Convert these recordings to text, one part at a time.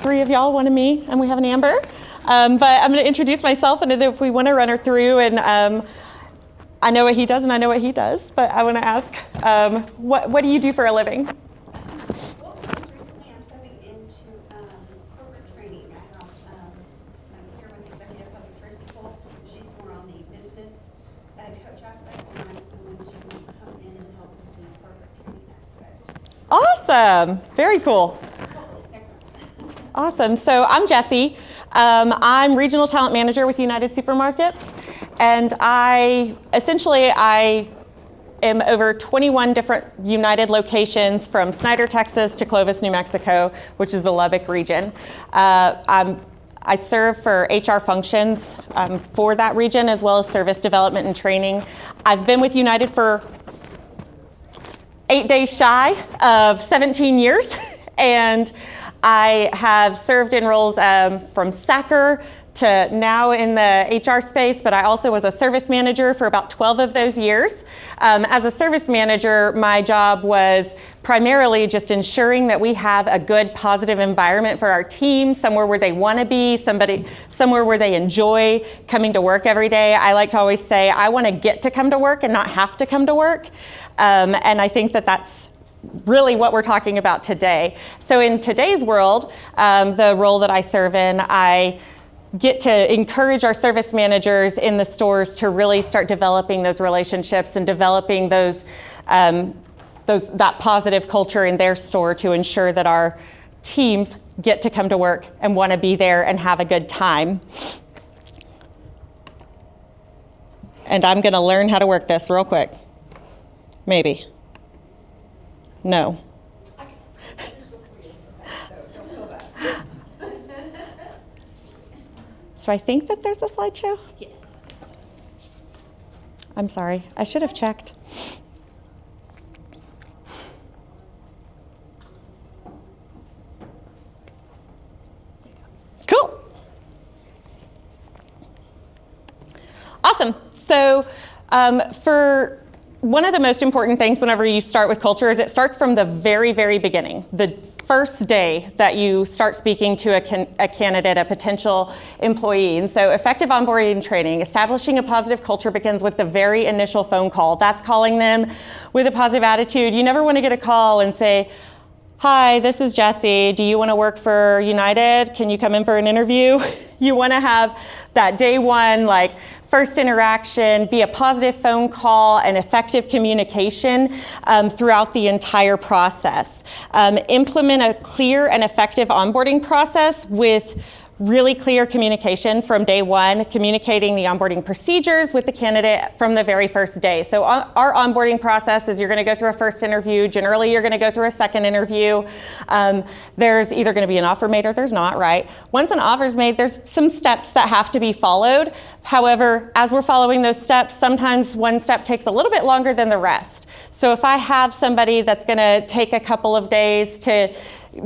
3 of y'all, 1 of me, and we have an Amber. But I'm going to introduce myself, and if we want to run her through, and I know what he does, and I know what he does, but I want to ask, what do you do for a living? Well, recently I'm stepping into corporate training. I'm here with Executive Public Tracy. She's more on the business coach aspect, and I'm going to come in and help with the corporate training aspect. Awesome. Very cool. Awesome. So I'm Jessi. I'm Regional Talent Manager with United Supermarkets, and I am over 21 different United locations from Snyder, Texas to Clovis, New Mexico, which is the Lubbock region. I serve for HR functions for that region, as well as service development and training. I've been with United for 8 days shy of 17 years, and I have served in roles from SACR to now in the HR space, but I also was a service manager for about 12 of those years. As a service manager, my job was primarily just ensuring that we have a good, positive environment for our team, somewhere where they want to be, somewhere where they enjoy coming to work every day. I like to always say, I want to get to come to work and not have to come to work. And I think that that's really what we're talking about today. So in today's world, the role that I serve in, I get to encourage our service managers in the stores to really start developing those relationships and developing that positive culture in their store to ensure that our teams get to come to work and want to be there and have a good time. And I'm going to learn how to work this real quick. Maybe. No. So I think that there's a slideshow? Yes. I'm sorry, I should have checked. Cool. Awesome. So for one of the most important things whenever you start with culture is it starts from the very, very beginning. The first day that you start speaking to a candidate, a potential employee. And so effective onboarding training, establishing a positive culture begins with the very initial phone call. That's calling them with a positive attitude. You never want to get a call and say, hi, this is Jessi. Do you want to work for United? Can you come in for an interview? You want to have that day one, first interaction, be a positive phone call and effective communication throughout the entire process. Implement a clear and effective onboarding process with really clear communication from day one, communicating the onboarding procedures with the candidate from the very first day. So our onboarding process is you're going to go through a first interview. Generally, you're going to go through a second interview. There's either going to be an offer made or there's not, right? Once an offer is made, there's some steps that have to be followed. However, as we're following those steps, sometimes one step takes a little bit longer than the rest. So if I have somebody that's going to take a couple of days to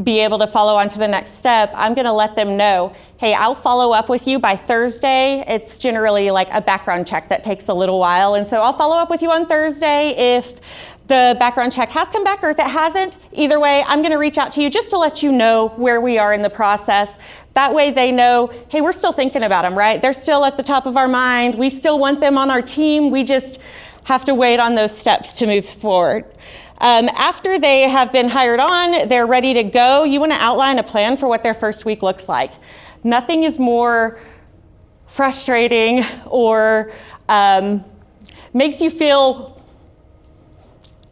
be able to follow on to the next step, I'm going to let them know, hey, I'll follow up with you by Thursday. It's generally like a background check that takes a little while. And so I'll follow up with you on Thursday if the background check has come back, or if it hasn't. Either way, I'm going to reach out to you just to let you know where we are in the process. That way they know, hey, we're still thinking about them, right? They're still at the top of our mind. We still want them on our team. We just have to wait on those steps to move forward. After they have been hired on, they're ready to go, you want to outline a plan for what their first week looks like. Nothing is more frustrating or makes you feel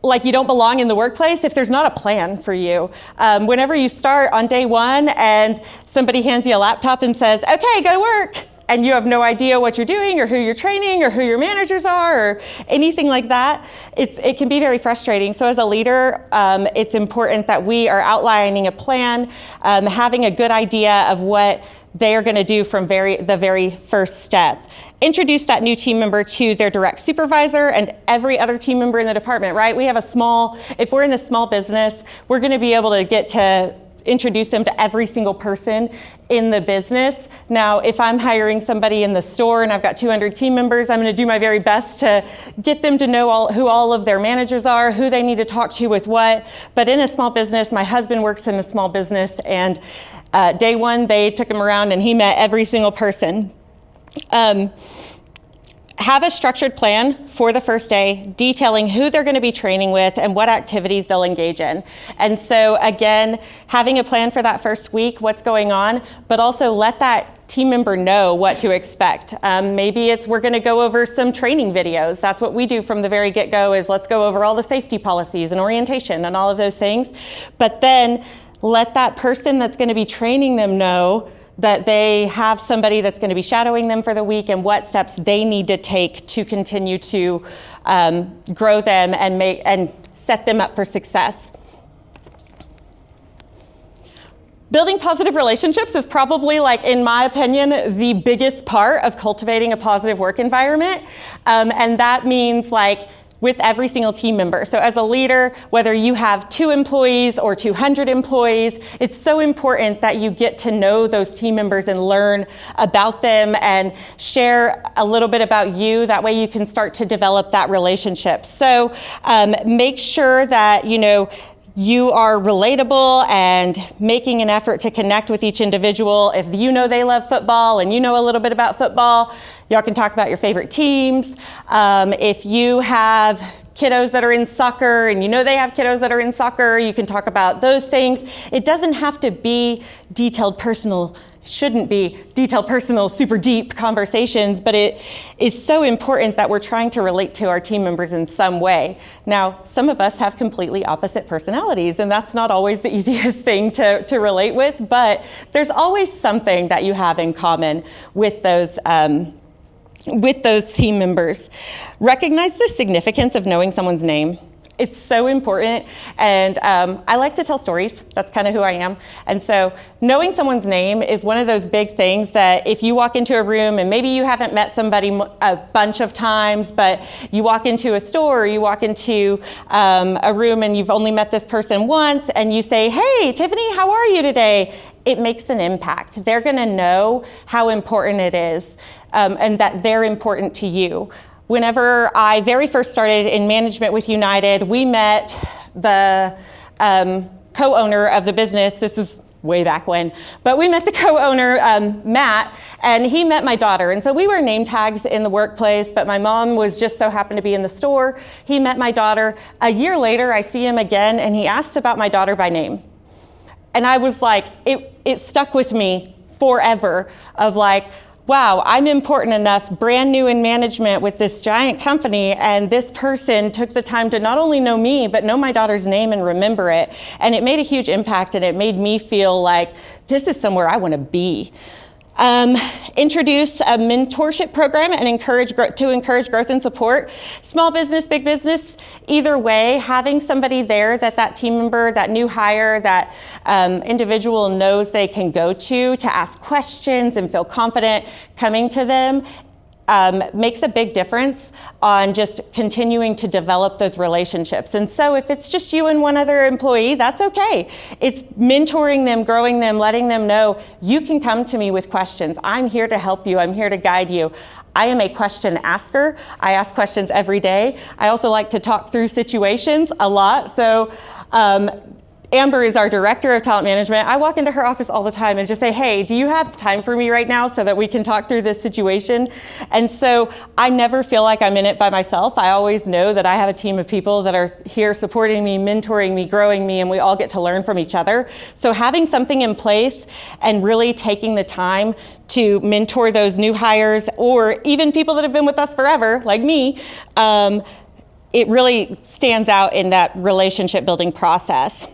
like you don't belong in the workplace if there's not a plan for you. Whenever you start on day one and somebody hands you a laptop and says, okay, go work, and you have no idea what you're doing or who you're training or who your managers are or anything like that, it can be very frustrating. So as a leader, it's important that we are outlining a plan, having a good idea of what they are going to do from the very first step. Introduce that new team member to their direct supervisor and every other team member in the department, right? If we're in a small business, we're going to be able to get to introduce them to every single person in the business. Now, if I'm hiring somebody in the store and I've got 200 team members, I'm going to do my very best to get them to know who all of their managers are, who they need to talk to with what. But in a small business, my husband works in a small business, and Day one, they took him around and he met every single person. Have a structured plan for the first day, detailing who they're going to be training with and what activities they'll engage in. And so again, having a plan for that first week, what's going on, but also let that team member know what to expect. Maybe it's we're going to go over some training videos. That's what we do from the very get-go, is let's go over all the safety policies and orientation and all of those things. But then let that person that's going to be training them know that they have somebody that's going to be shadowing them for the week and what steps they need to take to continue to grow them and set them up for success. Building positive relationships is probably, like, in my opinion, the biggest part of cultivating a positive work environment. And that means, like, with every single team member. So as a leader, whether you have 2 employees or 200 employees, it's so important that you get to know those team members and learn about them and share a little bit about you. That way you can start to develop that relationship. So make sure that, you are relatable and making an effort to connect with each individual. If you know they love football and you know a little bit about football, y'all can talk about your favorite teams. If you have kiddos that are in soccer and you know they have kiddos that are in soccer, you can talk about those things. It doesn't have to be shouldn't be detailed, personal, super deep conversations, but it is so important that we're trying to relate to our team members in some way. Now, some of us have completely opposite personalities, and that's not always the easiest thing to relate with, but there's always something that you have in common with those team members. Recognize the significance of knowing someone's name. It's so important, and I like to tell stories. That's kind of who I am. And so knowing someone's name is one of those big things that if you walk into a room and maybe you haven't met somebody a bunch of times, but you walk into a store or you walk into a room and you've only met this person once and you say, "Hey, Tiffany, how are you today?" It makes an impact. They're going to know how important it is and that they're important to you. Whenever I very first started in management with United, we met the co-owner of the business. This is way back when, but we met the co-owner, Matt, and he met my daughter. And so we were name tags in the workplace, but my mom was just so happened to be in the store. He met my daughter. A year later, I see him again, and he asks about my daughter by name. And I was like, it stuck with me forever of like, wow, I'm important enough, brand new in management with this giant company, and this person took the time to not only know me, but know my daughter's name and remember it. And it made a huge impact, and it made me feel like this is somewhere I want to be. Introduce a mentorship program and encourage growth and support. Small business, big business, either way, having somebody there that team member, that new hire, that individual knows they can go to ask questions and feel confident coming to them makes a big difference on just continuing to develop those relationships. And so if it's just you and one other employee, that's okay. It's mentoring them, growing them, letting them know you can come to me with questions. I'm here to help you. I'm here to guide you. I am a question asker. I ask questions every day. I also like to talk through situations a lot. So Amber is our director of talent management. I walk into her office all the time and just say, "Hey, do you have time for me right now so that we can talk through this situation?" And so I never feel like I'm in it by myself. I always know that I have a team of people that are here supporting me, mentoring me, growing me, and we all get to learn from each other. So having something in place and really taking the time to mentor those new hires or even people that have been with us forever, like me, it really stands out in that relationship building process.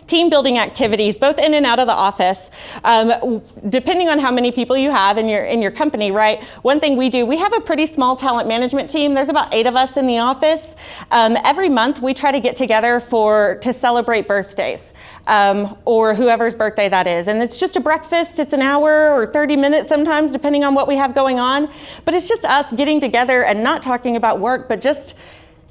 Team building activities, both in and out of the office, depending on how many people you have in your company, right? One thing we do, we have a pretty small talent management team. There's about 8 of us in the office. Every month we try to get together to celebrate birthdays, or whoever's birthday that is. And it's just a breakfast. It's an hour or 30 minutes sometimes, depending on what we have going on. But it's just us getting together and not talking about work, but just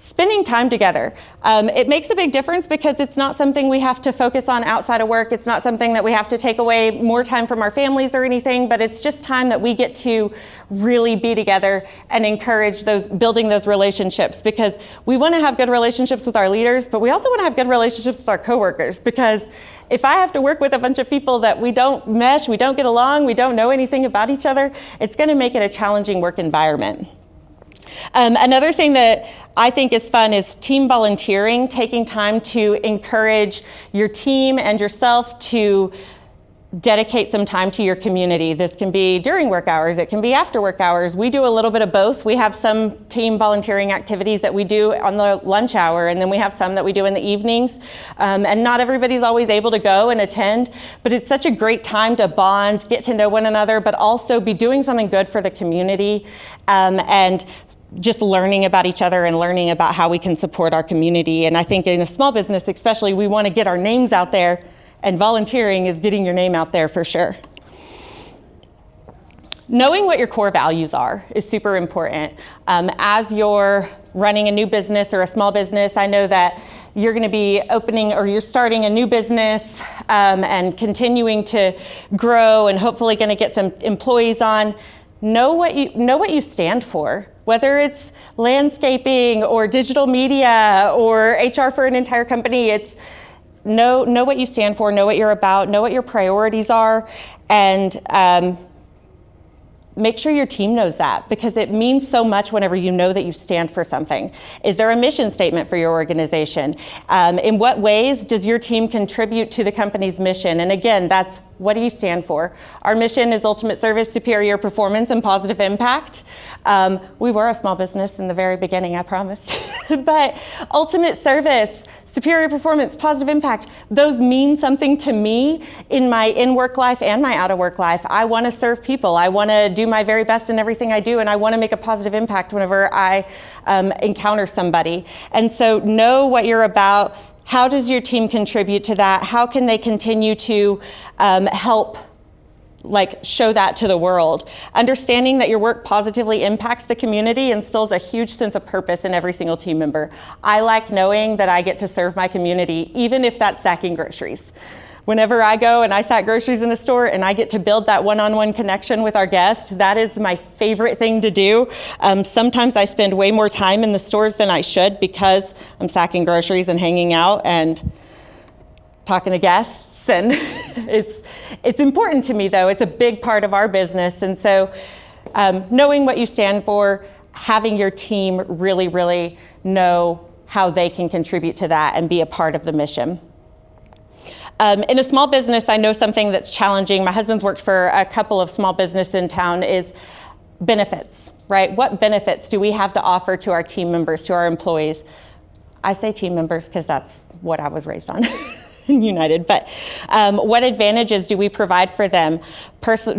spending time together. It makes a big difference because it's not something we have to focus on outside of work. It's not something that we have to take away more time from our families or anything, but it's just time that we get to really be together and encourage building those relationships, because we want to have good relationships with our leaders, but we also want to have good relationships with our coworkers, because if I have to work with a bunch of people that we don't mesh, we don't get along, we don't know anything about each other, it's going to make it a challenging work environment. Another thing that I think is fun is team volunteering, taking time to encourage your team and yourself to dedicate some time to your community. This can be during work hours, it can be after work hours. We do a little bit of both. We have some team volunteering activities that we do on the lunch hour, and then we have some that we do in the evenings. And not everybody's always able to go and attend, but it's such a great time to bond, get to know one another, but also be doing something good for the community, and just learning about each other and learning about how we can support our community. And I think in a small business especially, we want to get our names out there, and volunteering is getting your name out there for sure. Knowing what your core values are is super important. As you're running a new business or a small business, I know that you're going to be opening or you're starting a new business and continuing to grow and hopefully going to get some employees on. Know what you stand for, whether it's landscaping or digital media or HR for an entire company. It's know what you stand for, know what you're about, know what your priorities are, and make sure your team knows that, because it means so much whenever you know that you stand for something. Is there a mission statement for your organization? In what ways does your team contribute to the company's mission? And again, that's what do you stand for? Our mission is ultimate service, superior performance, and positive impact. We were a small business in the very beginning, I promise. But ultimate service, superior performance, positive impact, those mean something to me in my in-work life and my out-of-work life. I want to serve people. I want to do my very best in everything I do, and I want to make a positive impact whenever I encounter somebody. And so know what you're about. How does your team contribute to that? How can they continue to help show that to the world? Understanding that your work positively impacts the community instills a huge sense of purpose in every single team member. I like knowing that I get to serve my community, even if that's sacking groceries. Whenever I go and I sack groceries in a store and I get to build that one-on-one connection with our guest, that is my favorite thing to do. Sometimes I spend way more time in the stores than I should because I'm sacking groceries and hanging out and talking to guests. And it's important to me, though. It's a big part of our business. And so knowing what you stand for, having your team really, really know how they can contribute to that and be a part of the mission. In a small business, I know something that's challenging. My husband's worked for a couple of small businesses in town is benefits, right? What benefits do we have to offer to our team members, to our employees? I say team members because that's what I was raised on. United, but what advantages do we provide for them?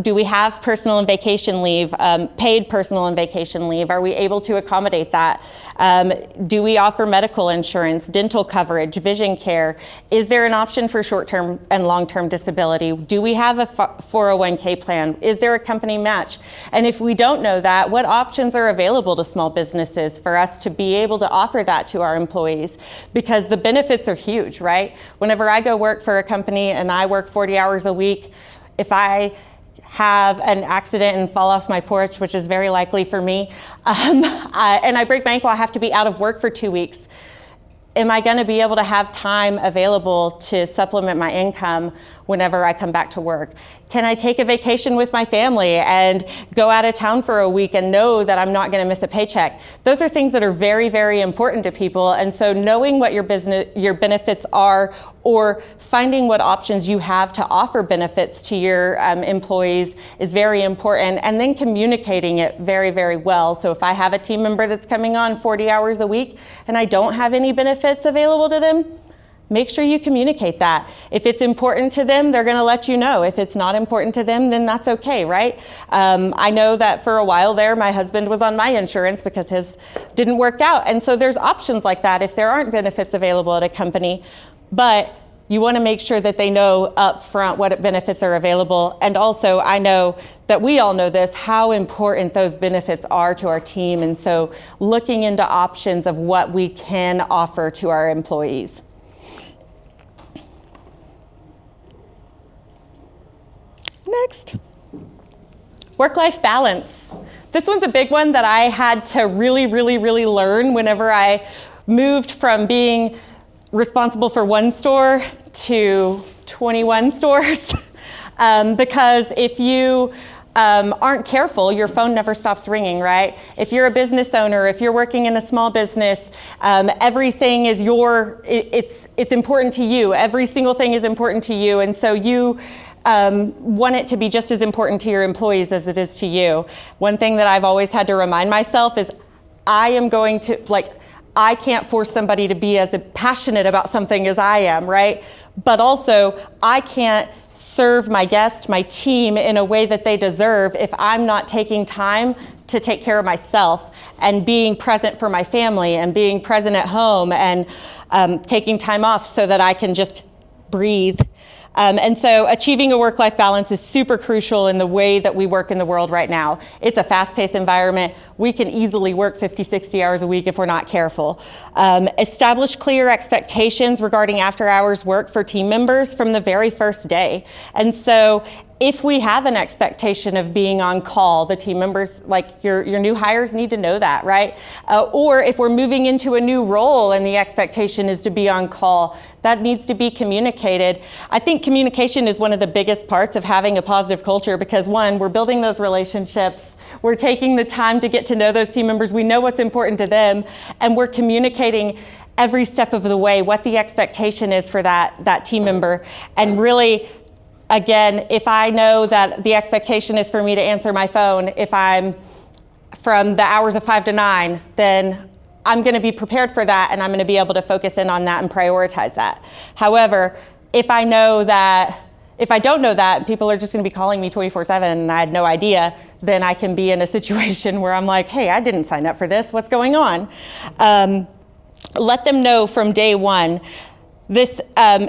Do we have personal and vacation leave, paid personal and vacation leave? Are we able to accommodate that? Do we offer medical insurance, dental coverage, vision care? Is there an option for short-term and long-term disability? Do we have a 401k plan? Is there a company match? And if we don't know that, what options are available to small businesses for us to be able to offer that to our employees? Because the benefits are huge, right? Whenever I go work for a company and I work 40 hours a week, if I have an accident and fall off my porch, which is very likely for me, and I break my ankle, I have to be out of work for 2 weeks. Am I going to be able to have time available to supplement my income whenever I come back to work? Can I take a vacation with my family and go out of town for a week and know that I'm not going to miss a paycheck? Those are things that are very, very important to people. And so knowing what your benefits are, or finding what options you have to offer benefits to your employees is very important, and then communicating it very, very well. So if I have a team member that's coming on 40 hours a week and I don't have any benefits available to them, make sure you communicate that. If it's important to them, they're gonna let you know. If it's not important to them, then that's okay, right? I know that for a while there, my husband was on my insurance because his didn't work out. And so there's options like that if there aren't benefits available at a company. But you want to make sure that they know up front what benefits are available. And also, I know that we all know this, how important those benefits are to our team. And so looking into options of what we can offer to our employees. Next, work-life balance. This one's a big one that I had to really, really, really learn whenever I moved from being responsible for one store to 21 stores. Because if you aren't careful, your phone never stops ringing, right? If you're a business owner, if you're working in a small business, everything is it's important to you. Every single thing is important to you. And so you want it to be just as important to your employees as it is to you. One thing that I've always had to remind myself is I can't force somebody to be as passionate about something as I am, right? But also, I can't serve my guest, my team, in a way that they deserve if I'm not taking time to take care of myself and being present for my family and being present at home and taking time off so that I can just breathe. And so achieving a work-life balance is super crucial in the way that we work in the world right now. It's a fast-paced environment. We can easily work 50, 60 hours a week if we're not careful. Establish clear expectations regarding after-hours work for team members from the very first day. And so if we have an expectation of being on call, the team members, like your new hires need to know that, right? Or if we're moving into a new role and the expectation is to be on call, that needs to be communicated. I think communication is one of the biggest parts of having a positive culture because one, we're building those relationships, we're taking the time to get to know those team members, we know what's important to them, and we're communicating every step of the way what the expectation is for that team member. And really, again, if I know that the expectation is for me to answer my phone, if I'm from the hours of 5 to 9, then I'm going to be prepared for that and I'm going to be able to focus in on that and prioritize that. However, if I don't know that, people are just going to be calling me 24/7 and I had no idea, then I can be in a situation where I'm like, hey, I didn't sign up for this. What's going on? Let them know from day one.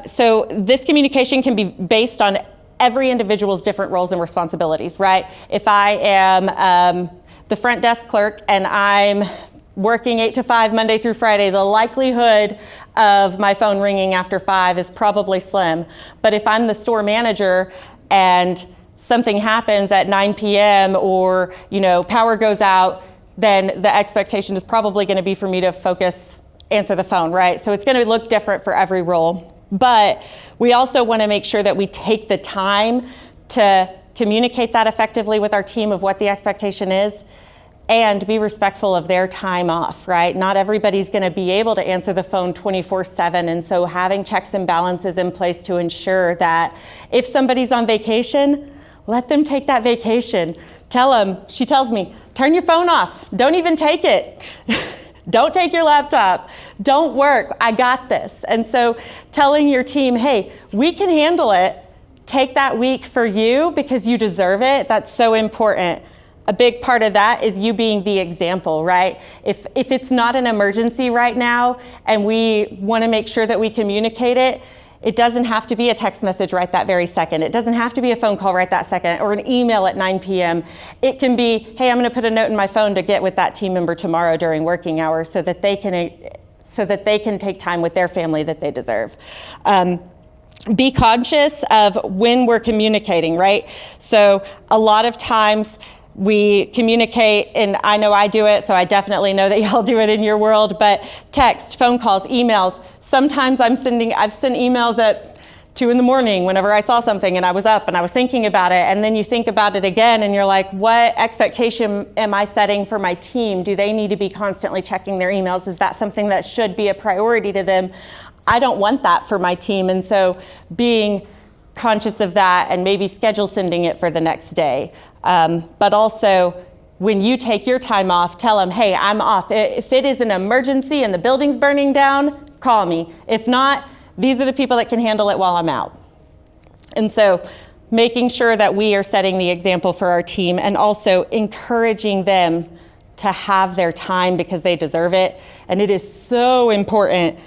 So this communication can be based on every individual's different roles and responsibilities, right? If I am the front desk clerk and I'm working 8 to 5 Monday through Friday, the likelihood of my phone ringing after 5 is probably slim. But if I'm the store manager and something happens at 9 p.m. or power goes out, then the expectation is probably going to be for me to answer the phone, right? So it's going to look different for every role. But we also want to make sure that we take the time to communicate that effectively with our team of what the expectation is and be respectful of their time off, right? Not everybody's going to be able to answer the phone 24/7. And so having checks and balances in place to ensure that if somebody's on vacation, let them take that vacation. She tells me, turn your phone off. Don't even take it. Don't take your laptop. Don't work. I got this. And so telling your team, hey, we can handle it. Take that week for you because you deserve it. That's so important. A big part of that is you being the example, right? If it's not an emergency right now and we want to make sure that we communicate it, it doesn't have to be a text message right that very second. It doesn't have to be a phone call right that second or an email at 9 p.m. It can be, hey, I'm going to put a note in my phone to get with that team member tomorrow during working hours so that they can take time with their family that they deserve. Be conscious of when we're communicating, right? So a lot of times we communicate, and I know I do it, so I definitely know that y'all do it in your world, but text, phone calls, emails. Sometimes I've sent emails at 2 in the morning whenever I saw something and I was up and I was thinking about it, and then you think about it again and you're like, what expectation am I setting for my team? Do they need to be constantly checking their emails? Is that something that should be a priority to them? I don't want that for my team, and so being conscious of that and maybe schedule sending it for the next day. But also, when you take your time off, tell them, hey, I'm off. If it is an emergency and the building's burning down, call me. If not, these are the people that can handle it while I'm out. And so making sure that we are setting the example for our team and also encouraging them to have their time because they deserve it. And it is so important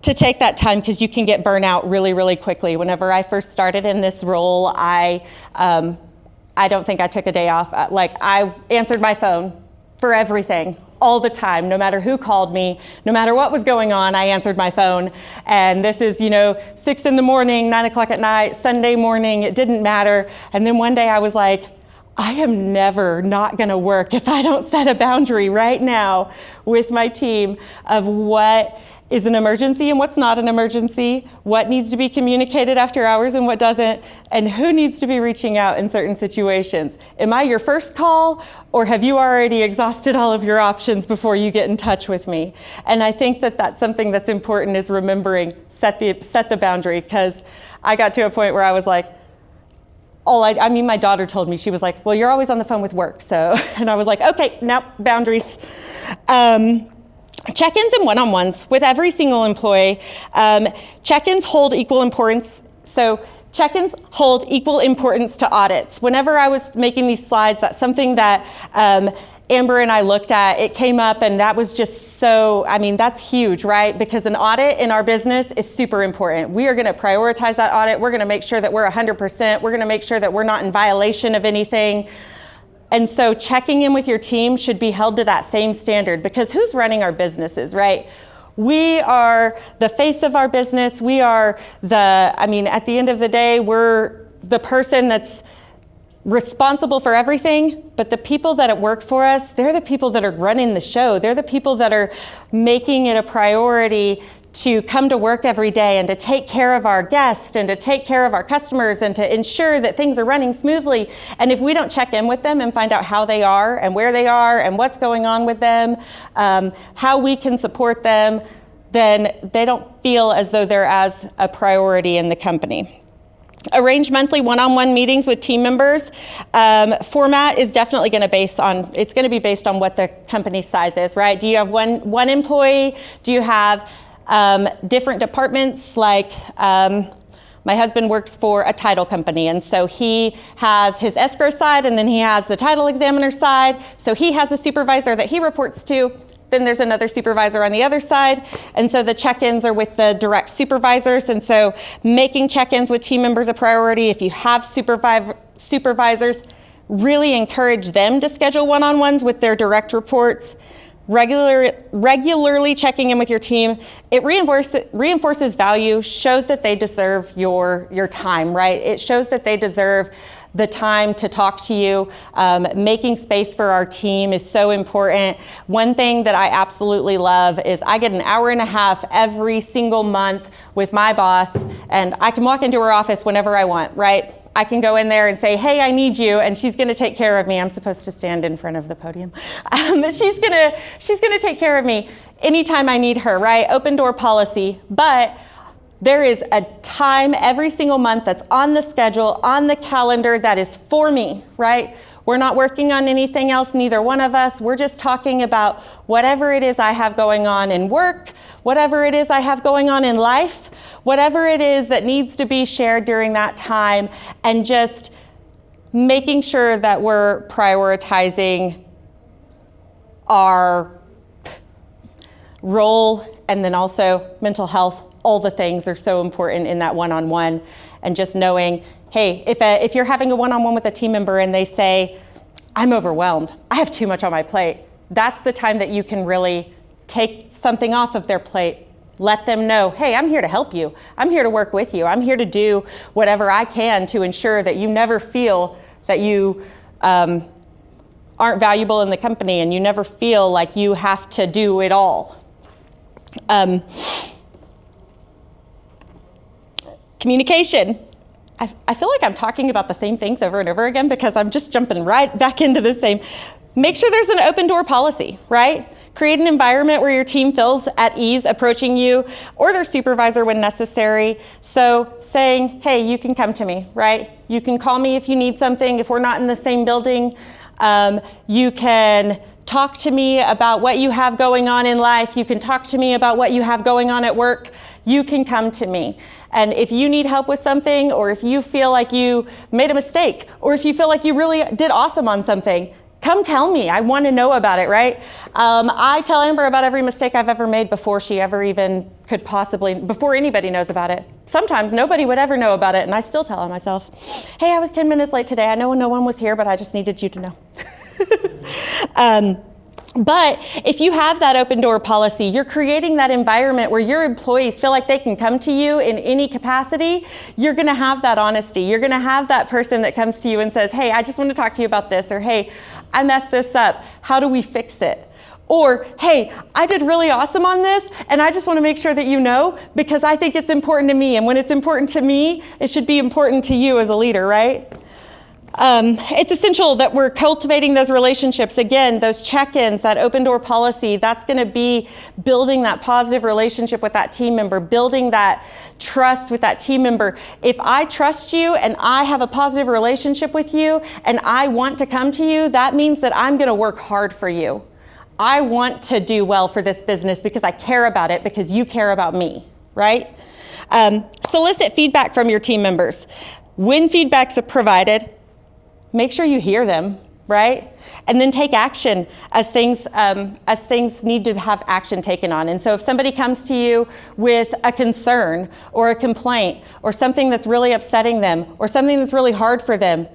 to take that time because you can get burnout really, really quickly. Whenever I first started in this role, I don't think I took a day off. I answered my phone for everything all the time, no matter who called me, no matter what was going on, I answered my phone. And this is, 6 in the morning, 9 o'clock at night, Sunday morning, it didn't matter. And then one day I was like, I am never not gonna work if I don't set a boundary right now with my team of what is an emergency and what's not an emergency, what needs to be communicated after hours and what doesn't, and who needs to be reaching out in certain situations. Am I your first call, or have you already exhausted all of your options before you get in touch with me? And I think that that's something that's important, is remembering, set the boundary, because I got to a point where I was like, my daughter told me, she was like, well, you're always on the phone with work, so, and I was like, okay, nope, boundaries. Check-ins and one-on-ones with every single employee. Check-ins hold equal importance. So check-ins hold equal importance to audits. Whenever I was making these slides, that's something that Amber and I looked at. It came up, and that was just so, that's huge, right? Because an audit in our business is super important. We are going to prioritize that audit. We're going to make sure that we're 100%. We're going to make sure that we're not in violation of anything. And so checking in with your team should be held to that same standard, because who's running our businesses, right? We are the face of our business. We are at the end of the day, we're the person that's responsible for everything, but the people that work for us, they're the people that are running the show. They're the people that are making it a priority to come to work every day and to take care of our guests and to take care of our customers and to ensure that things are running smoothly. And if we don't check in with them and find out how they are and where they are and what's going on with them, how we can support them, then they don't feel as though they're as a priority in the company. Arrange monthly one-on-one meetings with team members. Format is definitely going to be based on what the company size is, right? Do you have one employee? Do you have different departments? Like my husband works for a title company, and so he has his escrow side, and then he has the title examiner side. So he has a supervisor that he reports to. Then there's another supervisor on the other side. And so the check-ins are with the direct supervisors. And so making check-ins with team members a priority. If you have supervisors, really encourage them to schedule one-on-ones with their direct reports. Regularly checking in with your team, it reinforces value, shows that they deserve your time, right? It shows that they deserve the time to talk to you. Making space for our team is so important. One thing that I absolutely love is I get an hour and a half every single month with my boss, and I can walk into her office whenever I want, right? I can go in there and say, hey, I need you, and she's gonna take care of me. I'm supposed to stand in front of the podium. She's gonna take care of me anytime I need her, right? Open door policy. But there is a time every single month that's on the schedule, on the calendar, that is for me, right? We're not working on anything else, neither one of us. We're just talking about whatever it is I have going on in work, whatever it is I have going on in life, whatever it is that needs to be shared during that time, and just making sure that we're prioritizing our role, and then also mental health. All the things are so important in that one-on-one, and just knowing, hey, if you're having a one-on-one with a team member and they say, I'm overwhelmed, I have too much on my plate, that's the time that you can really take something off of their plate. Let them know, hey, I'm here to help you. I'm here to work with you. I'm here to do whatever I can to ensure that you never feel that you aren't valuable in the company, and you never feel like you have to do it all. Communication. I feel like I'm talking about the same things over and over again, because I'm just jumping right back into the same. Make sure there's an open door policy, right? Create an environment where your team feels at ease approaching you or their supervisor when necessary. So saying, hey, you can come to me, right? You can call me if you need something. If we're not in the same building, you can talk to me about what you have going on in life. You can talk to me about what you have going on at work. You can come to me. And if you need help with something, or if you feel like you made a mistake, or if you feel like you really did awesome on something, come tell me. I want to know about it, right? I tell Amber about every mistake I've ever made before she ever even could possibly, before anybody knows about it. Sometimes nobody would ever know about it, and I still tell myself, hey, I was 10 minutes late today. I know no one was here, but I just needed you to know. But if you have that open door policy, you're creating that environment where your employees feel like they can come to you in any capacity. You're going to have that honesty. You're going to have that person that comes to you and says, hey, I just want to talk to you about this, or hey, I messed this up. How do we fix it? Or, hey, I did really awesome on this, and I just want to make sure that you know, because I think it's important to me. And when it's important to me, it should be important to you as a leader, right? It's essential that we're cultivating those relationships. Again, those check-ins, that open door policy, that's going to be building that positive relationship with that team member, building that trust with that team member. If I trust you and I have a positive relationship with you and I want to come to you, that means that I'm going to work hard for you. I want to do well for this business because I care about it, because you care about me, right? Solicit feedback from your team members. When feedback's provided, make sure you hear them, right? And then take action as things need to have action taken on. And so if somebody comes to you with a concern or a complaint or something that's really upsetting them or something that's really hard for them,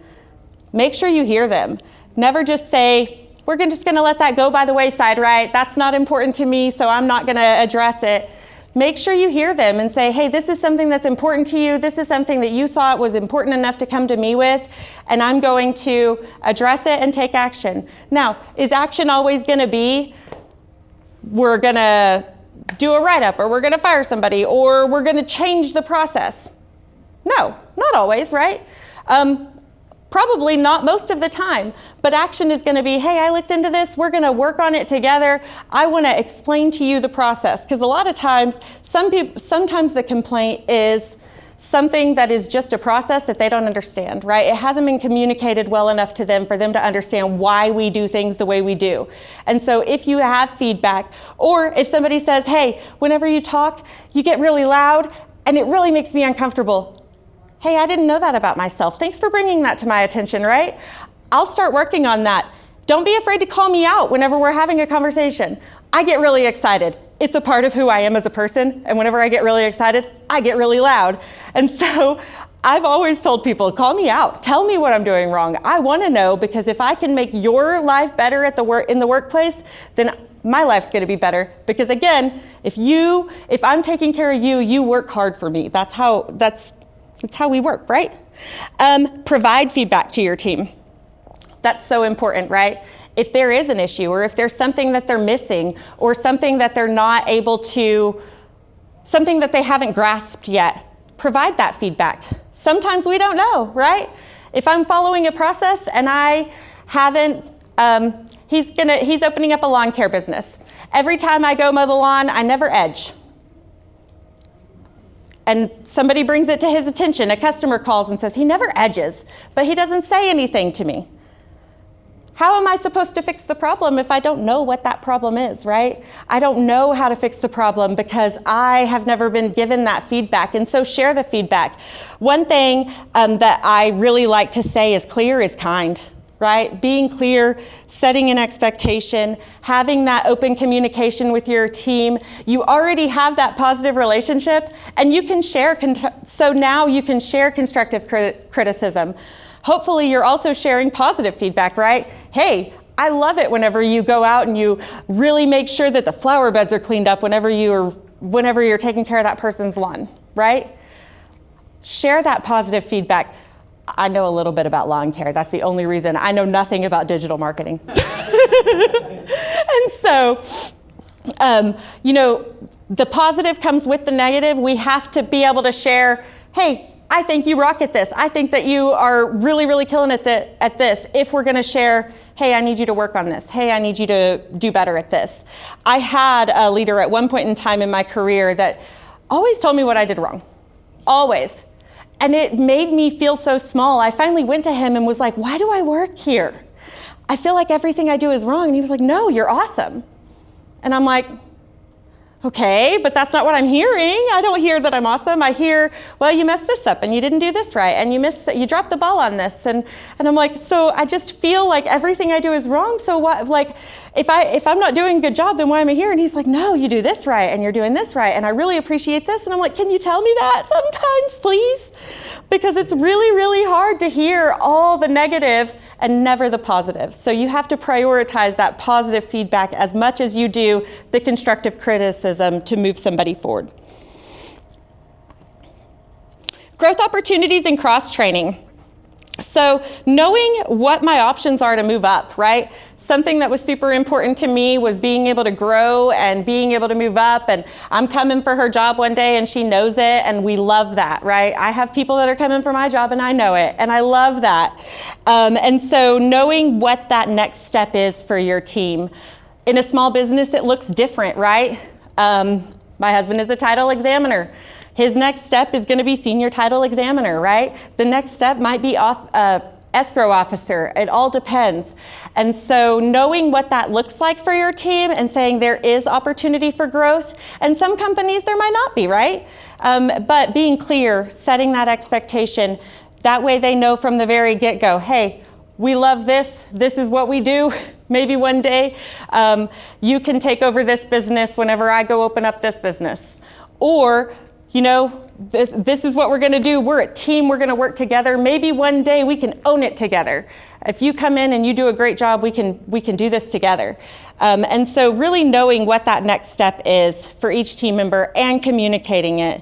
make sure you hear them. Never just say, we're just going to let that go by the wayside, right? That's not important to me, so I'm not going to address it. Make sure you hear them and say, hey, this is something that's important to you. This is something that you thought was important enough to come to me with, and I'm going to address it and take action. Now, is action always going to be, we're going to do a write-up, or we're going to fire somebody, or we're going to change the process? No, not always, right? Probably not most of the time, but action is going to be, hey, I looked into this, we're going to work on it together. I want to explain to you the process, because a lot of times, sometimes the complaint is something that is just a process that they don't understand, right? It hasn't been communicated well enough to them for them to understand why we do things the way we do. And so if you have feedback, or if somebody says, hey, whenever you talk, you get really loud and it really makes me uncomfortable. Hey, I didn't know that about myself. Thanks for bringing that to my attention, right? I'll start working on that. Don't be afraid to call me out whenever we're having a conversation. I get really excited. It's a part of who I am as a person, and whenever I get really excited, I get really loud. And so I've always told people, call me out. Tell me what I'm doing wrong. I want to know, because if I can make your life better at in the workplace, then my life's going to be better. Because again, if I'm taking care of you, you work hard for me. That's how we work, right? Provide feedback to your team. That's so important, right? If there is an issue, or if there's something that they're missing, or something that they're not able to, something that they haven't grasped yet, provide that feedback. Sometimes we don't know, right? If I'm following a process and I haven't, he's opening up a lawn care business. Every time I go mow the lawn, I never edge. And somebody brings it to his attention. A customer calls and says, he never edges, but he doesn't say anything to me. How am I supposed to fix the problem if I don't know what that problem is, right? I don't know how to fix the problem because I have never been given that feedback. And so share the feedback. One thing that I really like to say is clear is kind. Right? Being clear, setting an expectation, having that open communication with your team. You already have that positive relationship, and you can share, so now you can share constructive criticism. Hopefully you're also sharing positive feedback, right? Hey, I love it whenever you go out and you really make sure that the flower beds are cleaned up whenever you're taking care of that person's lawn, right? Share that positive feedback. I know a little bit about lawn care. That's the only reason. I know nothing about digital marketing. And so, the positive comes with the negative. We have to be able to share, hey, I think you rock at this. I think that you are really, really killing at this. If we're going to share, hey, I need you to work on this. Hey, I need you to do better at this. I had a leader at one point in time in my career that always told me what I did wrong. Always. And it made me feel so small. I finally went to him and was like, why do I work here? I feel like everything I do is wrong. And he was like, no, you're awesome. And I'm like, okay, but that's not what I'm hearing. I don't hear that I'm awesome. I hear, well, you messed this up and you didn't do this right and you dropped the ball on this. And I'm like, so I just feel like everything I do is wrong. So what, like, if I'm not doing a good job, then why am I here? And he's like, no, you do this right and you're doing this right. And I really appreciate this. And I'm like, can you tell me that sometimes, please? Because it's really, really hard to hear all the negative and never the positive. So you have to prioritize that positive feedback as much as you do the constructive criticism to move somebody forward. Growth opportunities and cross-training. So knowing what my options are to move up, right? Something that was super important to me was being able to grow and being able to move up. And I'm coming for her job one day and she knows it, and we love that, right? I have people that are coming for my job and I know it, and I love that. And so knowing what that next step is for your team. In a small business, it looks different, right? My husband is a title examiner. His next step is going to be senior title examiner, right? The next step might be escrow officer. It all depends. And so knowing what that looks like for your team and saying there is opportunity for growth, and some companies there might not be, right? But being clear, setting that expectation, that way they know from the very get-go, hey, we love this. This is what we do. Maybe one day you can take over this business whenever I go open up this business. Or, you know, this is what we're going to do. We're a team. We're going to work together. Maybe one day we can own it together. If you come in and you do a great job, we can do this together. And so really knowing what that next step is for each team member and communicating it.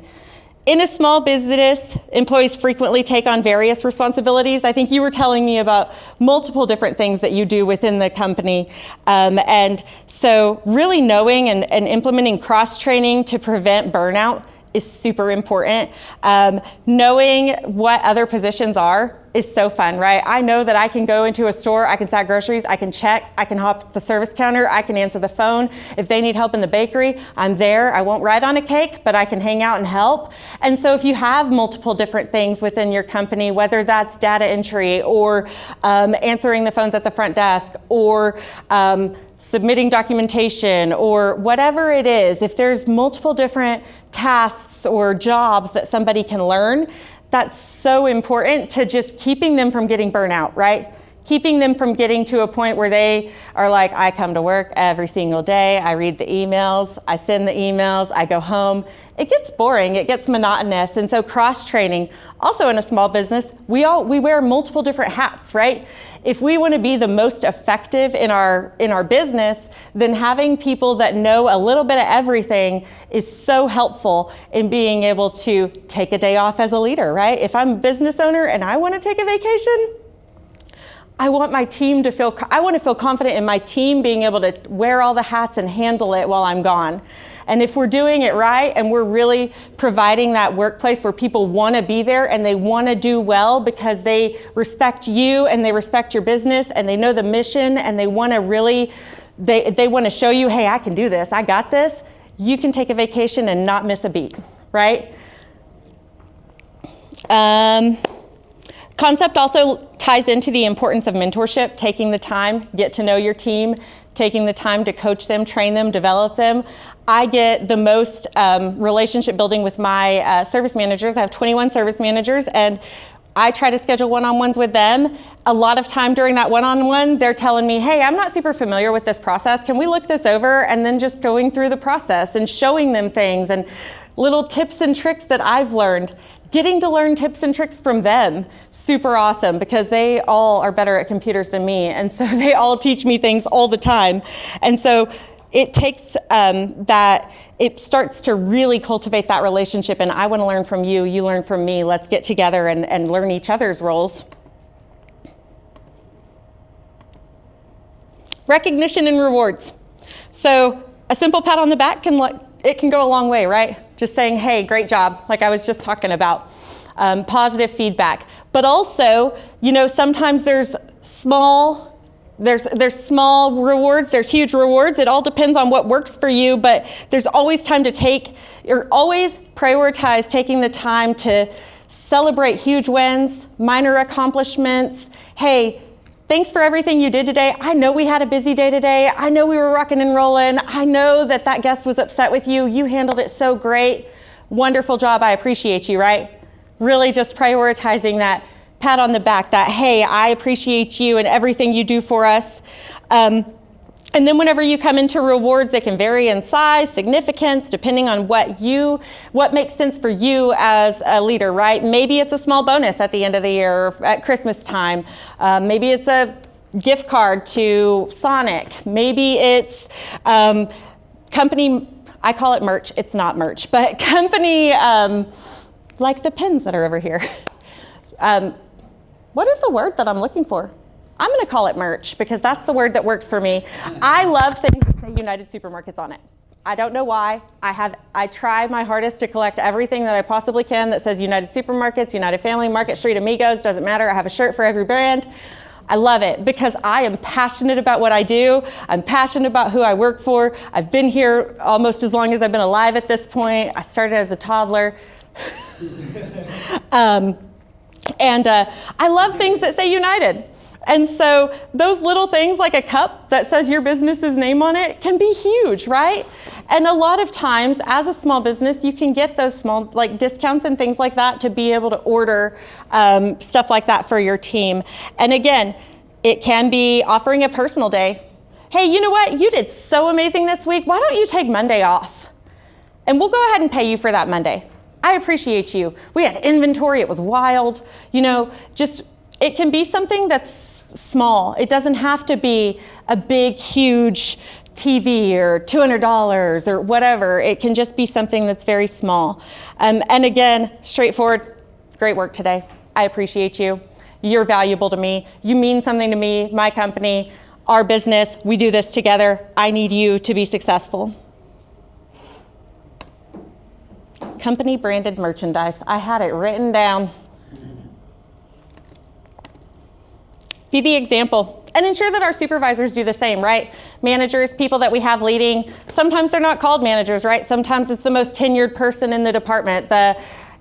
In a small business, employees frequently take on various responsibilities. I think you were telling me about multiple different things that you do within the company. And so really knowing and implementing cross-training to prevent burnout is super important. Knowing what other positions are is so fun, right? I know that I can go into a store, I can stack groceries, I can check, I can hop the service counter, I can answer the phone. If they need help in the bakery, I'm there. I won't ride on a cake, but I can hang out and help. And so if you have multiple different things within your company, whether that's data entry or answering the phones at the front desk or submitting documentation or whatever it is, if there's multiple different tasks or jobs that somebody can learn, that's so important to just keeping them from getting burnout, right? Keeping them from getting to a point where they are like, I come to work every single day, I read the emails, I send the emails, I go home. It gets boring, it gets monotonous. And so cross-training, also in a small business, we wear multiple different hats, right? If we want to be the most effective in our business, then having people that know a little bit of everything is so helpful in being able to take a day off as a leader, right? If I'm a business owner and I want to take a vacation, I want my team to I want to feel confident in my team being able to wear all the hats and handle it while I'm gone. And if we're doing it right and we're really providing that workplace where people want to be there and they want to do well because they respect you and they respect your business and they know the mission and they want to really, they want to show you, hey, I can do this, I got this, you can take a vacation and not miss a beat, right? Concept also ties into the importance of mentorship, taking the time, get to know your team, taking the time to coach them, train them, develop them. I get the most relationship building with my service managers. I have 21 service managers, and I try to schedule one-on-ones with them. A lot of time during that one-on-one, they're telling me, hey, I'm not super familiar with this process. Can we look this over? And then just going through the process and showing them things and little tips and tricks that I've learned. Getting to learn tips and tricks from them, super awesome, because they all are better at computers than me. And so they all teach me things all the time. And so it takes it starts to really cultivate that relationship. And I want to learn from you, you learn from me. Let's get together and learn each other's roles. Recognition and rewards. So a simple pat on the back can go a long way, right? Just saying, hey, great job, like I was just talking about. Positive feedback. But also, you know, sometimes there's small rewards, there's huge rewards. It all depends on what works for you, but there's always time to always prioritize taking the time to celebrate huge wins, minor accomplishments. Hey, thanks for everything you did today. I know we had a busy day today. I know we were rocking and rolling. I know that guest was upset with you. You handled it so great. Wonderful job. I appreciate you, right? Really just prioritizing that pat on the back, that, hey, I appreciate you and everything you do for us. And then whenever you come into rewards, they can vary in size, significance, depending on what makes sense for you as a leader, right? Maybe it's a small bonus at the end of the year or at Christmas time. Maybe it's a gift card to Sonic. Maybe it's company, I call it merch. It's not merch, but company, like the pins that are over here. what is the word that I'm looking for? I'm going to call it merch because that's the word that works for me. I love things that say United Supermarkets on it. I don't know why. I try my hardest to collect everything that I possibly can that says United Supermarkets, United Family, Market Street, Amigos, doesn't matter. I have a shirt for every brand. I love it because I am passionate about what I do. I'm passionate about who I work for. I've been here almost as long as I've been alive at this point. I started as a toddler. I love things that say United. And so those little things like a cup that says your business's name on it can be huge, right? And a lot of times as a small business, you can get those small like discounts and things like that to be able to order stuff like that for your team. And again, it can be offering a personal day. Hey, you know what? You did so amazing this week. Why don't you take Monday off? And we'll go ahead and pay you for that Monday. I appreciate you. We had inventory. It was wild. You know, just it can be something that's small. It doesn't have to be a big, huge TV or $200 or whatever. It can just be something that's very small. And again, straightforward, great work today. I appreciate you. You're valuable to me. You mean something to me, my company, our business. We do this together. I need you to be successful. Company branded merchandise. I had it written down. Be the example and ensure that our supervisors do the same, right? Managers, people that we have leading, sometimes they're not called managers, right? Sometimes it's the most tenured person in the department,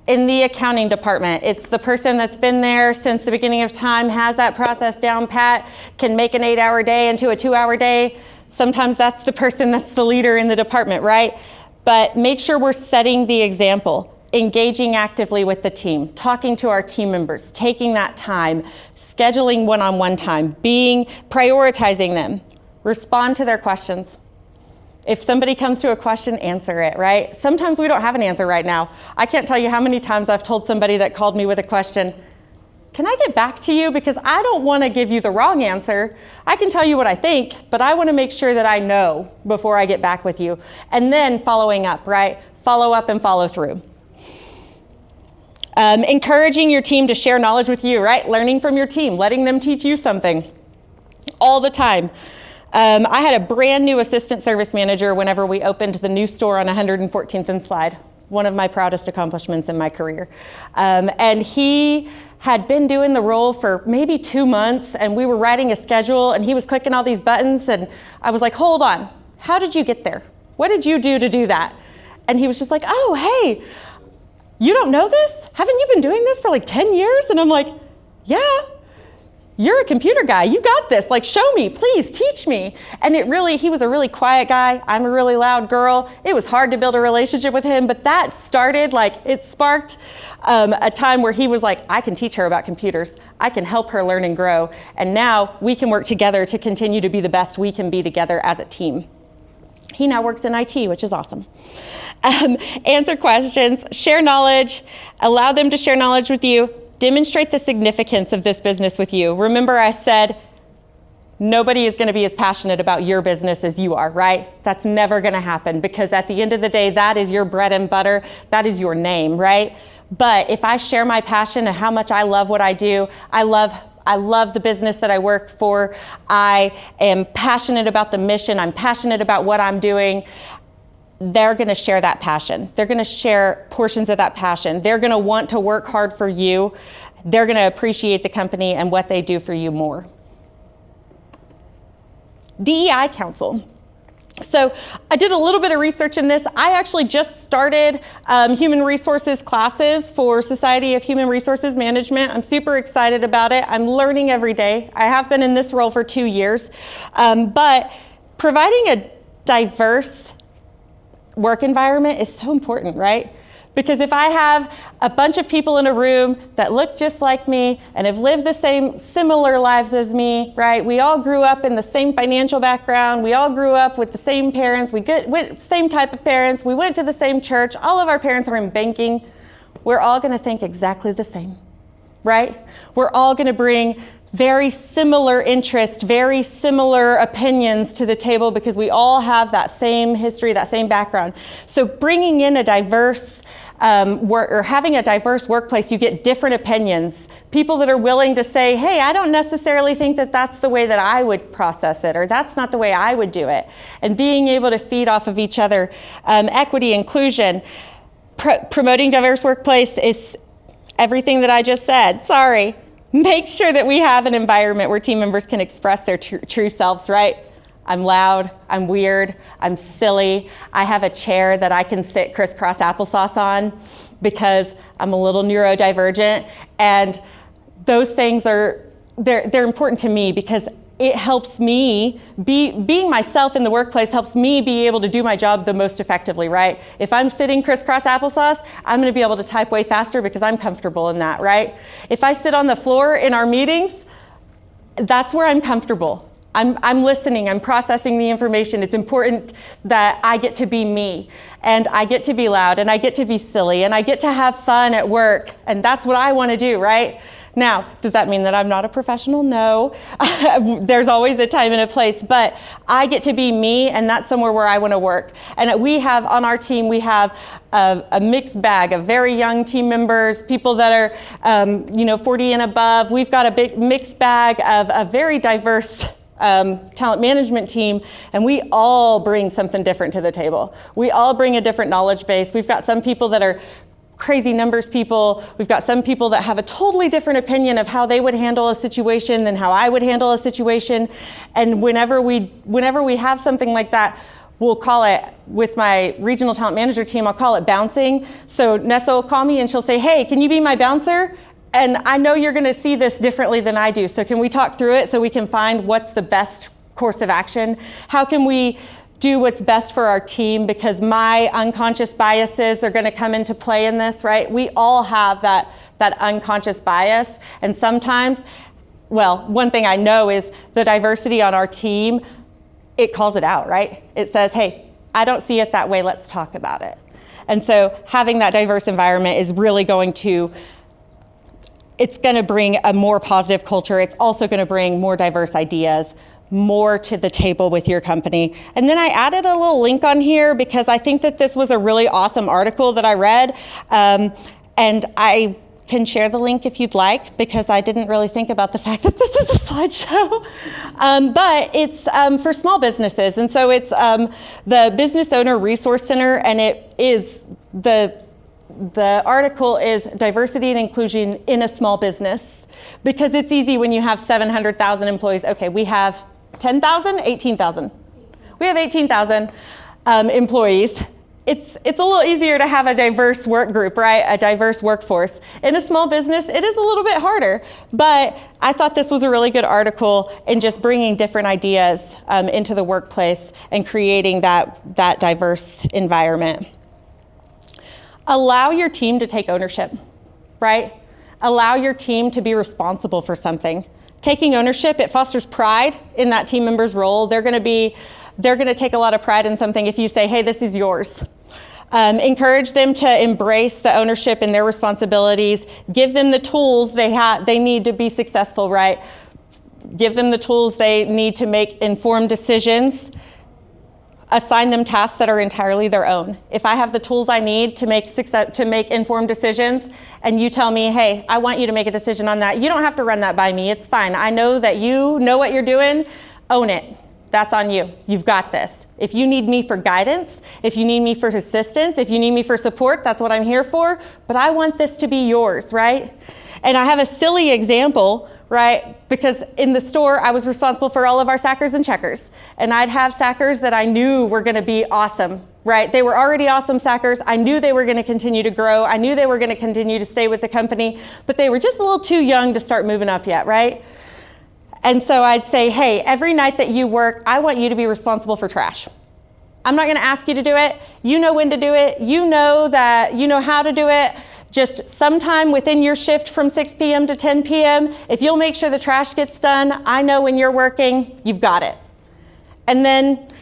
in the accounting department. It's the person that's been there since the beginning of time, has that process down pat, can make an 8-hour day into a 2-hour day. Sometimes that's the person that's the leader in the department, right? But make sure we're setting the example, engaging actively with the team, talking to our team members, taking that time, scheduling one-on-one time, prioritizing them, respond to their questions. If somebody comes to a question, answer it, right? Sometimes we don't have an answer right now. I can't tell you how many times I've told somebody that called me with a question, can I get back to you? Because I don't want to give you the wrong answer. I can tell you what I think, but I want to make sure that I know before I get back with you. And then following up, right? Follow up and follow through. Encouraging your team to share knowledge with you, right? Learning from your team, letting them teach you something all the time. I had a brand new assistant service manager whenever we opened the new store on 114th and Slide, one of my proudest accomplishments in my career. And he had been doing the role for maybe 2 months, and we were writing a schedule, and he was clicking all these buttons, and I was like, hold on, how did you get there? What did you do to do that? And he was just like, oh, hey, you don't know this? Haven't you been doing this for like 10 years? And I'm like, yeah, you're a computer guy. You got this. Like, show me, please, teach me. And he was a really quiet guy. I'm a really loud girl. It was hard to build a relationship with him, but that it sparked a time where he was like, I can teach her about computers. I can help her learn and grow. And now we can work together to continue to be the best we can be together as a team. He now works in IT, which is awesome. Answer questions, share knowledge, allow them to share knowledge with you, demonstrate the significance of this business with you. Remember I said, nobody is going to be as passionate about your business as you are, right? That's never going to happen because at the end of the day, that is your bread and butter. That is your name, right? But if I share my passion and how much I love what I do, I love the business that I work for. I am passionate about the mission. I'm passionate about what I'm doing. They're going to share that passion. They're going to share portions of that passion. They're going to want to work hard for you. They're going to appreciate the company and what they do for you more. DEI Council. So I did a little bit of research in this. I actually just started human resources classes for Society of Human Resources Management. I'm super excited about it. I'm learning every day. I have been in this role for 2 years. But providing a diverse work environment is so important, right? Because if I have a bunch of people in a room that look just like me and have lived similar lives as me, right? We all grew up in the same financial background. We all grew up with the same parents. Same type of parents. We went to the same church. All of our parents are in banking. We're all going to think exactly the same, right? We're all going to bring very similar interests, very similar opinions to the table because we all have that same history, that same background. So bringing in a diverse or having a diverse workplace, you get different opinions. People that are willing to say, hey, I don't necessarily think that that's the way that I would process it, or that's not the way I would do it. And being able to feed off of each other. Equity, inclusion, promoting diverse workplace is everything that I just said. Sorry. Make sure that we have an environment where team members can express their true selves, right? I'm loud, I'm weird, I'm silly. I have a chair that I can sit crisscross applesauce on because I'm a little neurodivergent. And those things they're important to me because it helps me, being myself in the workplace helps me be able to do my job the most effectively, right? If I'm sitting crisscross applesauce, I'm gonna be able to type way faster because I'm comfortable in that, right? If I sit on the floor in our meetings, that's where I'm comfortable. I'm listening, I'm processing the information. It's important that I get to be me, and I get to be loud, and I get to be silly, and I get to have fun at work, and that's what I wanna do, right? Now, does that mean that I'm not a professional? No. There's always a time and a place, but I get to be me, and that's somewhere where I wanna work. And we have, on our team, we have a mixed bag of very young team members, people that are 40 and above. We've got a big mixed bag of a very diverse talent management team, and we all bring something different to the table. We all bring a different knowledge base. We've got some people that are crazy numbers people. We've got some people that have a totally different opinion of how they would handle a situation than how I would handle a situation. And whenever we have something like that, we'll call it, with my regional talent manager team, I'll call it bouncing. So Nessa will call me and she'll say, hey, can you be my bouncer? And I know you're gonna see this differently than I do, so can we talk through it so we can find what's the best course of action? How can we do what's best for our team? Because my unconscious biases are gonna come into play in this, right? We all have that unconscious bias, and sometimes, well, one thing I know is the diversity on our team, it calls it out, right? It says, hey, I don't see it that way, let's talk about it. And so having that diverse environment is really going to, it's going to bring a more positive culture. It's also going to bring more diverse ideas, more to the table with your company. And then I added a little link on here because I think that this was a really awesome article that I read. And I can share the link if you'd like, because I didn't really think about the fact that this is a slideshow. But it's for small businesses. And so it's the Business Owner Resource Center, and it is the article is diversity and inclusion in a small business, because it's easy when you have 700,000 employees. Okay, we have 10,000, 18,000. We have 18,000 employees. It's a little easier to have a diverse work group, right? A diverse workforce. In a small business, it is a little bit harder, but I thought this was a really good article in just bringing different ideas into the workplace and creating that diverse environment. Allow your team to take ownership, right? Allow your team to be responsible for something. Taking ownership, it fosters pride in that team member's role. They're gonna take a lot of pride in something if you say, hey, this is yours. Encourage them to embrace the ownership and their responsibilities. Give them the tools they need to be successful, right? Give them the tools they need to make informed decisions. Assign them tasks that are entirely their own. If I have the tools I need to make informed decisions, and you tell me, hey, I want you to make a decision on that, you don't have to run that by me, it's fine. I know that you know what you're doing, own it. That's on you, you've got this. If you need me for guidance, if you need me for assistance, if you need me for support, that's what I'm here for, but I want this to be yours, right? And I have a silly example, right? Because in the store, I was responsible for all of our sackers and checkers. And I'd have sackers that I knew were gonna be awesome, right? They were already awesome sackers. I knew they were gonna continue to grow. I knew they were gonna continue to stay with the company, but they were just a little too young to start moving up yet, right? And so I'd say, hey, every night that you work, I want you to be responsible for trash. I'm not gonna ask you to do it. You know when to do it. You know how to do it. Just sometime within your shift from 6 p.m. to 10 p.m., if you'll make sure the trash gets done, I know when you're working, you've got it. And then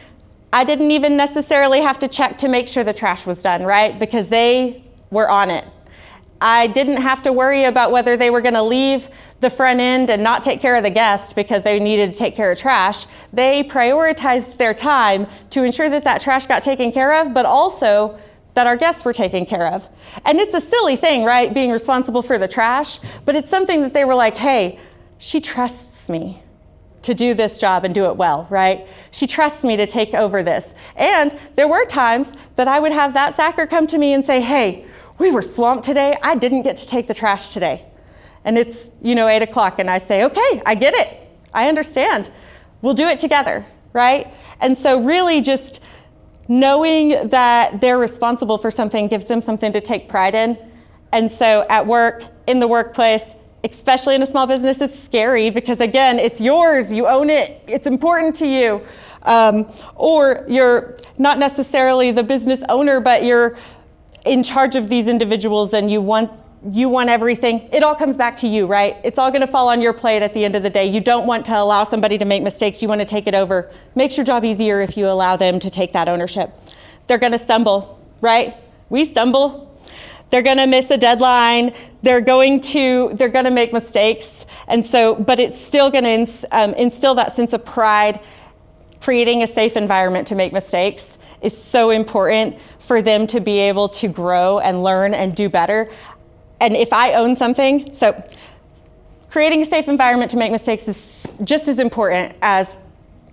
I didn't even necessarily have to check to make sure the trash was done, right? Because they were on it. I didn't have to worry about whether they were gonna leave the front end and not take care of the guest because they needed to take care of trash. They prioritized their time to ensure that that trash got taken care of, but also that our guests were taken care of. And it's a silly thing, right? Being responsible for the trash, but it's something that they were like, hey, she trusts me to do this job and do it well, right? She trusts me to take over this. And there were times that I would have that Sacker come to me and say, hey, we were swamped today. I didn't get to take the trash today. And it's, 8 o'clock, and I say, okay, I get it. I understand. We'll do it together, right? And so really just knowing that they're responsible for something gives them something to take pride in. And so at work, in the workplace, especially in a small business, it's scary because, again, it's yours. You own it. It's important to you. Or you're not necessarily the business owner, but you're in charge of these individuals and you want everything. It all comes back to you, right? It's all going to fall on your plate at the end of the day. You don't want to allow somebody to make mistakes. You want to take it over. Makes your job easier if you allow them to take that ownership. They're going to stumble, right? We stumble. They're going to miss a deadline. They're going to make mistakes. And so, but it's still going to instill that sense of pride. Creating a safe environment to make mistakes is so important for them to be able to grow and learn and do better. And if I own something, so creating a safe environment to make mistakes is just as important as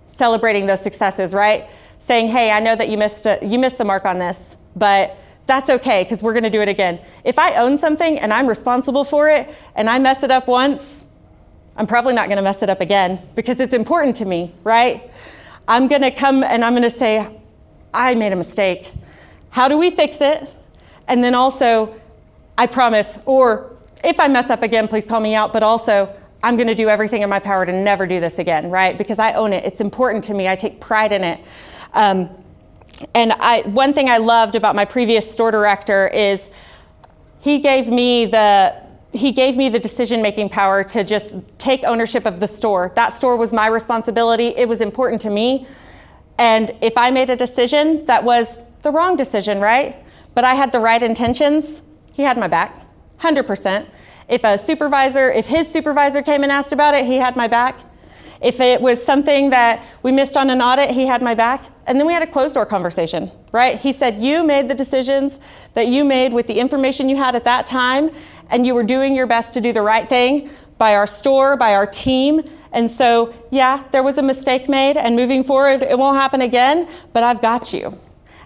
celebrating those successes, right? Saying, hey, I know that you missed the mark on this, but that's okay because we're going to do it again. If I own something and I'm responsible for it and I mess it up once, I'm probably not going to mess it up again because it's important to me, right? I'm going to come and I'm going to say, I made a mistake. How do we fix it? And then also, I promise, or if I mess up again, please call me out, but also I'm going to do everything in my power to never do this again, right? Because I own it. It's important to me. I take pride in it. And one thing I loved about my previous store director is he gave me the decision-making power to just take ownership of the store. That store was my responsibility. It was important to me. And if I made a decision that was the wrong decision, right? But I had the right intentions, he had my back, 100%. If his supervisor came and asked about it, he had my back. If it was something that we missed on an audit, he had my back. And then we had a closed door conversation, right? He said, you made the decisions that you made with the information you had at that time, and you were doing your best to do the right thing by our store, by our team. And so, yeah, there was a mistake made, and moving forward, it won't happen again, but I've got you.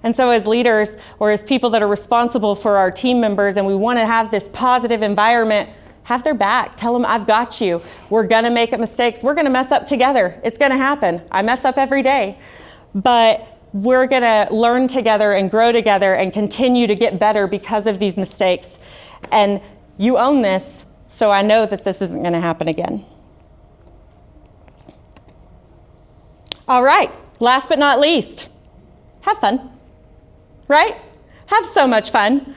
And so as leaders or as people that are responsible for our team members and we want to have this positive environment, have their back. Tell them, I've got you. We're going to make mistakes. We're going to mess up together. It's going to happen. I mess up every day. But we're going to learn together and grow together and continue to get better because of these mistakes. And you own this, so I know that this isn't going to happen again. All right, last but not least, have fun. Right? Have so much fun.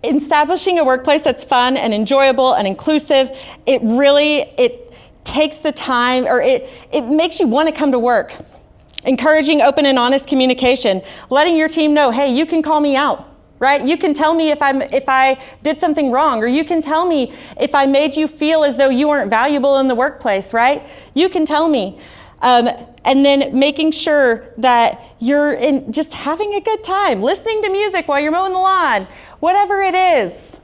Establishing a workplace that's fun and enjoyable and inclusive, it takes the time, or it makes you want to come to work. Encouraging open and honest communication, letting your team know, hey, you can call me out, right? You can tell me if I did something wrong, or you can tell me if I made you feel as though you weren't valuable in the workplace, right? You can tell me. And then making sure that you're just having a good time, listening to music while you're mowing the lawn, whatever it is,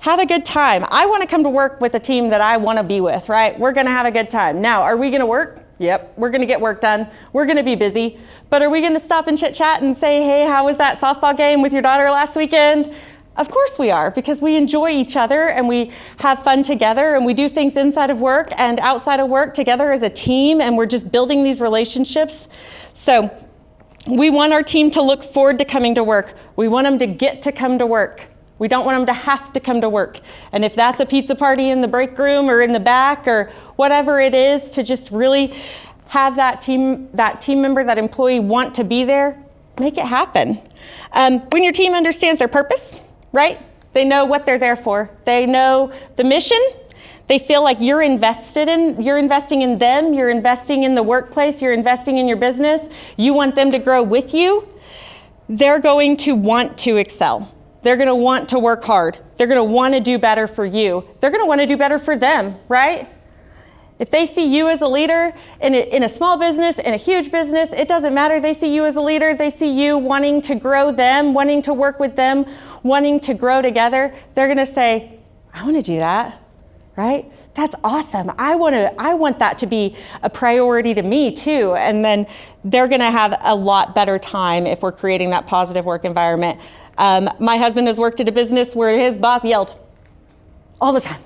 have a good time. I want to come to work with a team that I want to be with, right? We're going to have a good time. Now, are we going to work? Yep, we're going to get work done. We're going to be busy. But are we going to stop and chit chat and say, hey, how was that softball game with your daughter last weekend? Of course we are, because we enjoy each other and we have fun together and we do things inside of work and outside of work together as a team, and we're just building these relationships. So we want our team to look forward to coming to work. We want them to get to come to work. We don't want them to have to come to work. And if that's a pizza party in the break room or in the back or whatever it is, to just really have that team member, that employee want to be there, make it happen. When your team understands their purpose, right? They know what they're there for. They know the mission. They feel like you're investing in them, you're investing in the workplace, you're investing in your business. You want them to grow with you. They're going to want to excel. They're going to want to work hard. They're going to want to do better for you. They're going to want to do better for them, right? If they see you as a leader in a small business, in a huge business, it doesn't matter. They see you as a leader. They see you wanting to grow them, wanting to work with them, wanting to grow together. They're going to say, I want to do that, right? That's awesome. I want that to be a priority to me too. And then they're going to have a lot better time if we're creating that positive work environment. My husband has worked at a business where his boss yelled all the time.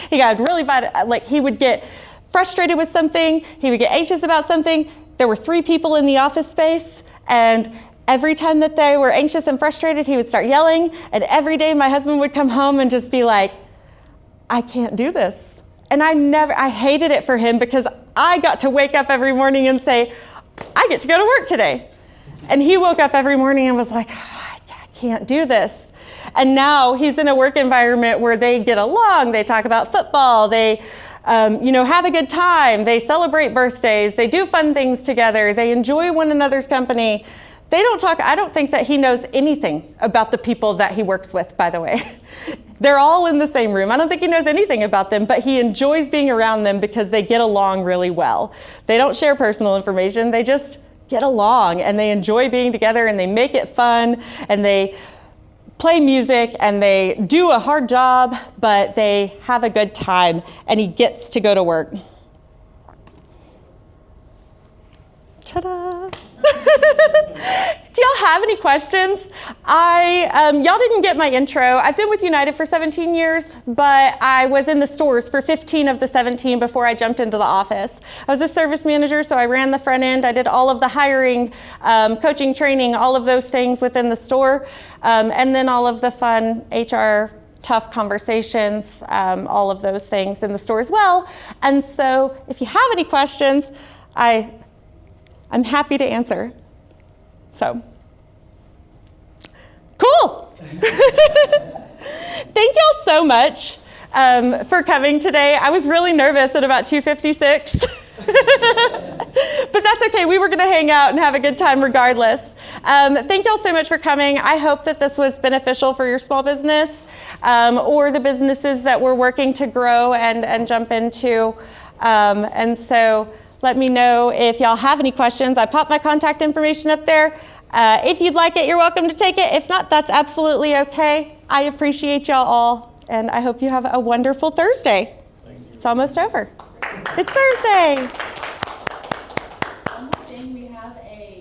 He got really bad, like he would get frustrated with something, he would get anxious about something. There were 3 people in the office space, and every time that they were anxious and frustrated, he would start yelling, and every day my husband would come home and just be like, I can't do this. And I hated it for him because I got to wake up every morning and say, I get to go to work today. And he woke up every morning and was like, I can't do this. And now he's in a work environment where they get along, they talk about football, they have a good time, they celebrate birthdays, they do fun things together, they enjoy one another's company. They don't talk, I don't think that he knows anything about the people that he works with, by the way. They're all in the same room. I don't think he knows anything about them, but he enjoys being around them because they get along really well. They don't share personal information, they just get along and they enjoy being together and they make it fun and they play music and they do a hard job, but they have a good time and he gets to go to work. Ta-da! Do y'all have any questions? Y'all didn't get my intro. I've been with United for 17 years, but I was in the stores for 15 of the 17 before I jumped into the office. I was a service manager, so I ran the front end. I did all of the hiring, coaching, training, all of those things within the store, and then all of the fun HR tough conversations, all of those things in the store as well. And so if you have any questions, I'm happy to answer. So, cool. Thank y'all so much for coming today. I was really nervous at about 2:56. But that's okay. We were going to hang out and have a good time regardless. Thank y'all so much for coming. I hope that this was beneficial for your small business or the businesses that we're working to grow and jump into. And so let me know if y'all have any questions. I popped my contact information up there. If you'd like it, you're welcome to take it. If not, that's absolutely okay. I appreciate y'all all, and I hope you have a wonderful Thursday. It's almost over. It's Thursday.